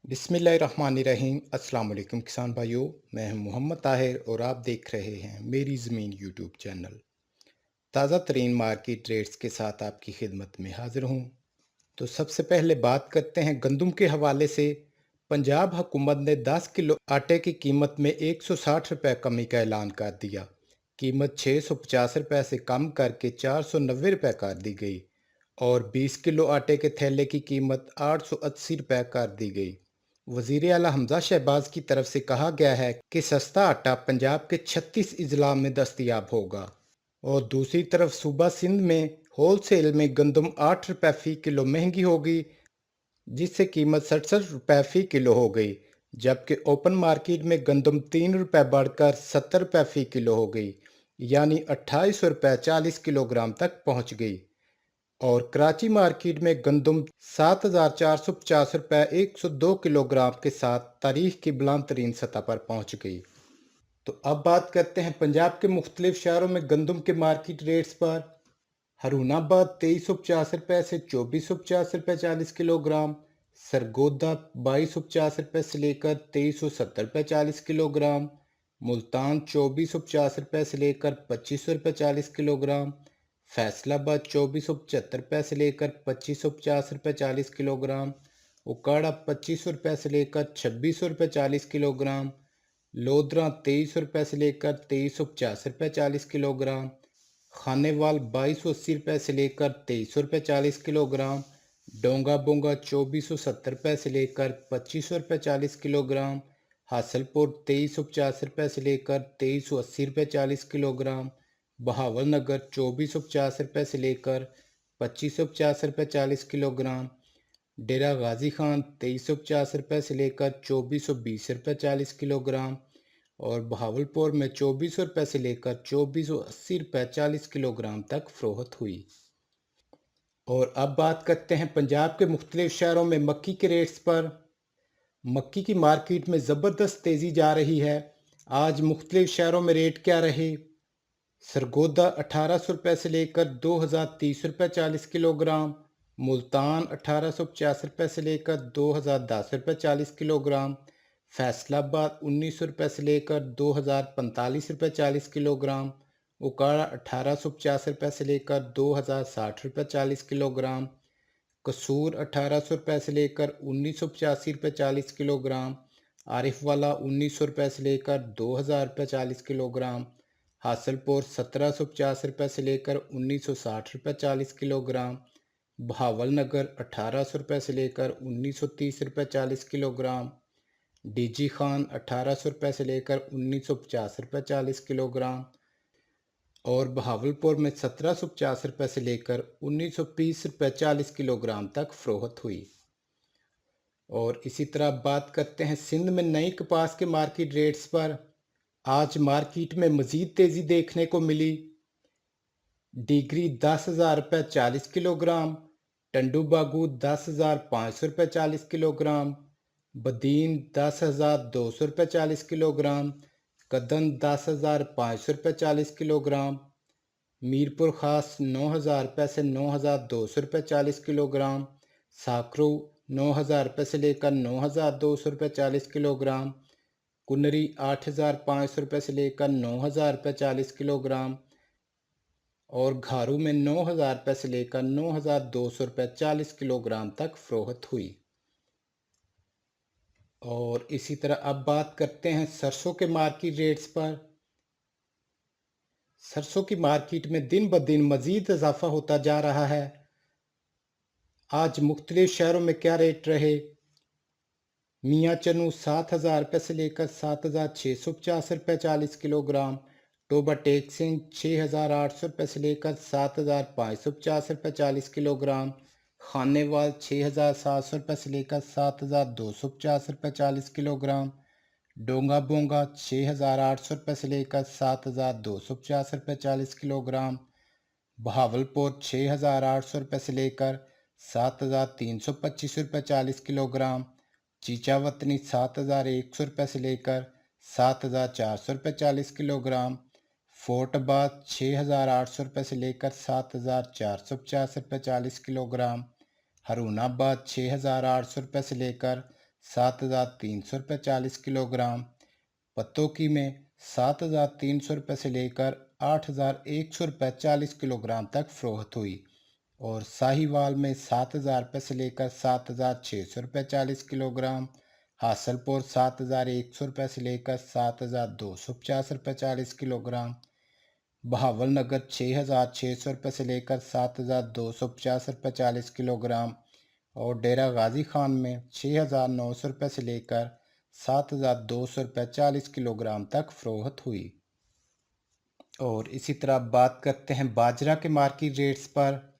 बिस्मिल्लाहिर्रहमानिर्रहीम। अस्सलाम वालेकुम किसान भाइयों। मैं हूं मोहम्मद ताहिर और आप देख रहे हैं मेरी ज़मीन यूट्यूब चैनल। ताज़ा तरीन मार्केट रेट्स के साथ आपकी खिदमत में हाजिर हूं। तो सबसे पहले बात करते हैं गंदम के हवाले से। पंजाब हुकूमत ने 10 किलो आटे की कीमत में 160 रुपये कमी का ऐलान कर दिया। कीमत 650 रुपये से कम करके 490 रुपये कर दी गई और 20 किलो आटे के थैले की कीमत 880 रुपये कर दी गई। वज़ीर आला हमजा शहबाज की तरफ से कहा गया है कि सस्ता आटा पंजाब के 36 अजला में दस्तयाब होगा। और दूसरी तरफ सूबा सिंध में होल सेल में गंदम 8 रुपये फ़ी किलो महंगी होगी, जिससे कीमत 67 रुपये फ़ी किलो हो गई। जबकि ओपन मार्केट में गंदम 3 रुपये बढ़कर 70 रुपये फ़ी किलो हो गई, यानी 28 रुपये 40 किलोग्राम तक पहुंच गई। और कराची मार्केट में गंदम 7,450 रुपये 102 किलोग्राम के साथ तारीख की बुलंद तरीन सतह पर पहुंच गई। तो अब बात करते हैं पंजाब के मुख्तलिफ शहरों में गंदम के मार्केट रेट्स पर। हरूनाबाद 2350 रुपये से 2450 रुपये 40 किलोग्राम, सरगोदा 2250 रुपये से लेकर 2370 रुपये 40 किलोग्राम, मुल्तान 2450 रुपये से लेकर 2500 रुपये 40 किलोग्राम, फैसलाबाद 2475 रुपये से लेकर 2550 रुपये 40 किलोग्राम, उकाड़ा 2500 रुपये से लेकर 2600 रुपये 40 किलोग्राम, लोधरा 2300 रुपये से लेकर 2350 रुपये 40 किलोग्राम, खानेवाल 2280 रुपये से लेकर 2300 रुपये 40 किलोग्राम, डोंगा बोंगा 2470 रुपये से लेकर 2500 रुपये 40 किलोग्राम, हासलपुर 2350 रुपये से लेकर 2380 रुपये 40 किलोग्राम, बहावल नगर 2450 रुपये से लेकर 2550 रुपये 40 किलोग्राम, डेरा गाजी खान 2350 रुपये से लेकर 2420 रुपये 40 किलोग्राम और बहावलपुर में 2400 रुपये से लेकर 2480 रुपये 40 किलोग्राम तक फरोख्त हुई। और अब बात करते हैं पंजाब के मुख्तलिफ शहरों में मक्की के रेट्स पर। मक्की की मार्केट में ज़बरदस्त तेज़ी जा रही है। आज मुख्तलिफ शहरों में रेट क्या रहे? सरगोदा 1800 रुपये से लेकर 2030 रुपये 40 किलोग्राम, मुल्तान 1850 रुपये से लेकर 2010 रुपये 40 किलोग्राम, फैसलाबाद 1900 रुपये से लेकर 2045 रुपये 40 किलोग्राम, उकाड़ा 1850 रुपये से लेकर 2060 रुपये 40 किलोग्राम, कसूर 1800 रुपये से लेकर 1985 रुपये 40 किलोग्राम, आरिफवाला 1900 रुपये से लेकर 2000 रुपये 40 किलोग्राम, हासलपुर 1750 रुपये से लेकर 1960 रुपये 40 किलोग्राम, बहावल नगर 1800 रुपये से लेकर 1930 रुपये 40 किलोग्राम, डीजी खान 1800 रुपये से लेकर 1950 रुपये 40 किलोग्राम और बहावलपुर में 1750 रुपये से लेकर 1920 रुपये 40 किलोग्राम तक फरोख्त हुई। और इसी तरह बात करते हैं सिंध में नई कपास के मार्केट रेट्स पर। आज मार्केट में मज़ीद तेज़ी देखने को मिली। डिग्री 10,000 रुपये 40 किलोग्राम, टंडू बागू 10,500 रुपये 40 किलोग्राम, बदीन 10,200 रुपये 40 किलोग्राम, कदन 10,500 रुपये 40 किलोग्राम, मीरपुर ख़ास 9,000 रुपये से 9,200 रुपये 40 किलोग्राम, साकरू 9,000 रुपये से लेकर 9,200 रुपये 40 किलोग्राम, कुनरी 8,500 रुपये से लेकर 9,000 रुपये 40 किलोग्राम और घारू में 9,000 रुपये से लेकर 9,200 रुपये 40 किलोग्राम तक फरोख्त हुई। और इसी तरह अब बात करते हैं सरसों के मार्केट रेट्स पर। सरसों की मार्केट में दिन ब दिन मज़ीद इजाफा होता जा रहा है। आज मुख्तलिफ शहरों में क्या रेट रहे? मियाँ चनू 7,000 रुपये से लेकर 7,650 रुपये 40 किलोग्राम, टोबा टेक सिंह 6,800 रुपये से लेकर 7,550 रुपये 40 किलोग्राम, खानेवाल 6,700 रुपये से लेकर 7,250 रुपये 40 किलोग्राम, डोंगा बोंगा 6,800 रुपये से लेकर 7,250 रुपये 40 किलोग्राम, बहावलपुर 6,800 रुपये से लेकर 7,325 रुपये 40 किलोग्राम, चीचावतनी 7,100 रुपये से लेकर 7,400 रुपये 40 किलोग्राम, फोर्टबाद 6,800 रुपये से लेकर 7,450 रुपये 40 किलोग्राम, हरूनाबाद 6,800 रुपये से लेकर 7,340 किलोग्राम, पत्तोकी में 7,300 से लेकर 8,140 किलोग्राम तक फ़रोख्त हुई और साहीवाल में 7,000 से लेकर 7,640 किलोग्राम, हासलपुर 7,100 से लेकर 7,250 किलोग्राम, बहावलनगर 6,600 से लेकर 7,250 किलोग्राम और डेरा गाजी खान में 6,900 से लेकर 7,240 किलोग्राम तक फ़रोख्त हुई। और इसी तरह बात करते हैं बाजरा के मार्केट रेट्स पर।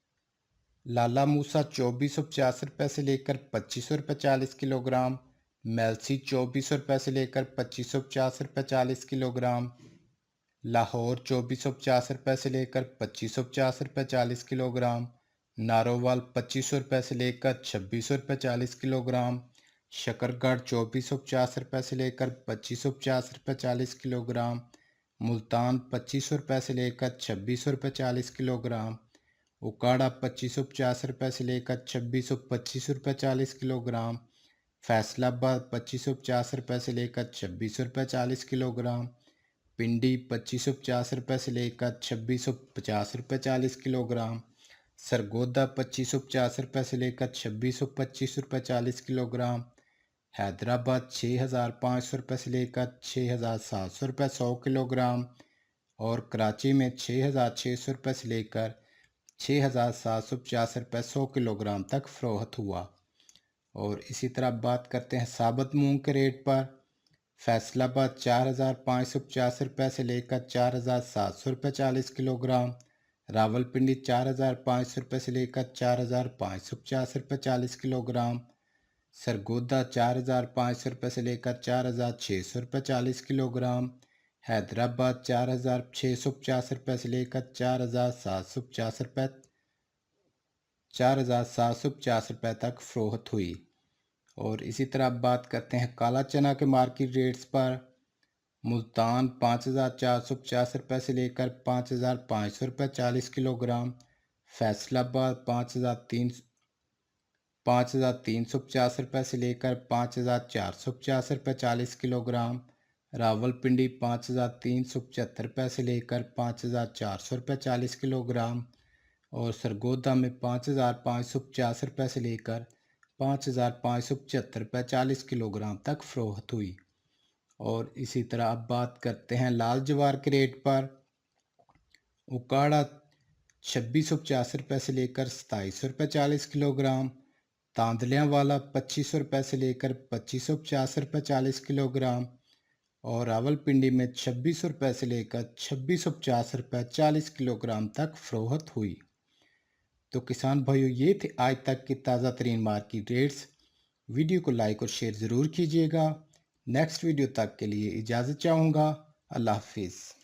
लाला मूसा 2,450 से लेकर 2,540 किलोग्राम, मेलसी 2,400 से लेकर 2,540 किलोग्राम, लाहौर 2,450 से लेकर 2,540 किलोग्राम, नारोवाल 2,500 से लेकर 2,640 किलोग्राम, शकरगढ़ 2,450 से लेकर 2,540 किलोग्राम, मुल्तान 2,500 से लेकर 2,640 किलोग्राम, उकाड़ा 2,550 से लेकर 2,625 किलोग्राम, फैसलाबाद 2,550 से लेकर 2,640 किलोग्राम, पिंडी 2,550 से लेकर 2,650 किलोग्राम, सरगोदा 2,550 से लेकर 2,625 किलोग्राम, हैदराबाद 6,500 से लेकर 6,700 100 किलोग्राम और कराची में 6,600 से लेकर 6,750 100 किलोग्राम तक फ़रोख्त हुआ। और इसी तरह बात करते हैं साबुत मूंग के रेट पर। फैसलाबाद 4,550 से लेकर 4,740 किलोग्राम, रावलपिंडी 4,500 से लेकर 4,550 किलोग्राम, सरगोदा 4,500 से लेकर 4,640 किलोग्राम, हैदराबाद 4,650 से लेकर 4,750 तक फ़रोख्त हुई। और इसी तरह बात करते हैं काला चना के मार्केट रेट्स पर। मुल्तान 5,450 से लेकर 5,540 किलोग्राम, फैसलाबाद 5,350 से लेकर 5,450 किलोग्राम, रावलपिंडी 5,375 से लेकर 5,440 किलोग्राम और सरगोदा में 5,550 से लेकर 5,575 40 किलोग्राम तक फ़रोख्त हुई। और इसी तरह अब बात करते हैं लाल जवार के रेट पर। उकाड़ा 2,650 से लेकर 2,740 किलोग्राम, तांदलियाँ वाला 2,500 से लेकर 2,550 40 किलोग्राम और रावलपिंडी में 2,600 से लेकर 2,650 40 किलोग्राम तक फ़रोख्त हुई। तो किसान भाइयों, ये थे आज तक की ताज़ा तरीन मार्केट रेट्स। वीडियो को लाइक और शेयर ज़रूर कीजिएगा। नेक्स्ट वीडियो तक के लिए इजाज़त चाहूँगा। अल्लाह हाफिज़।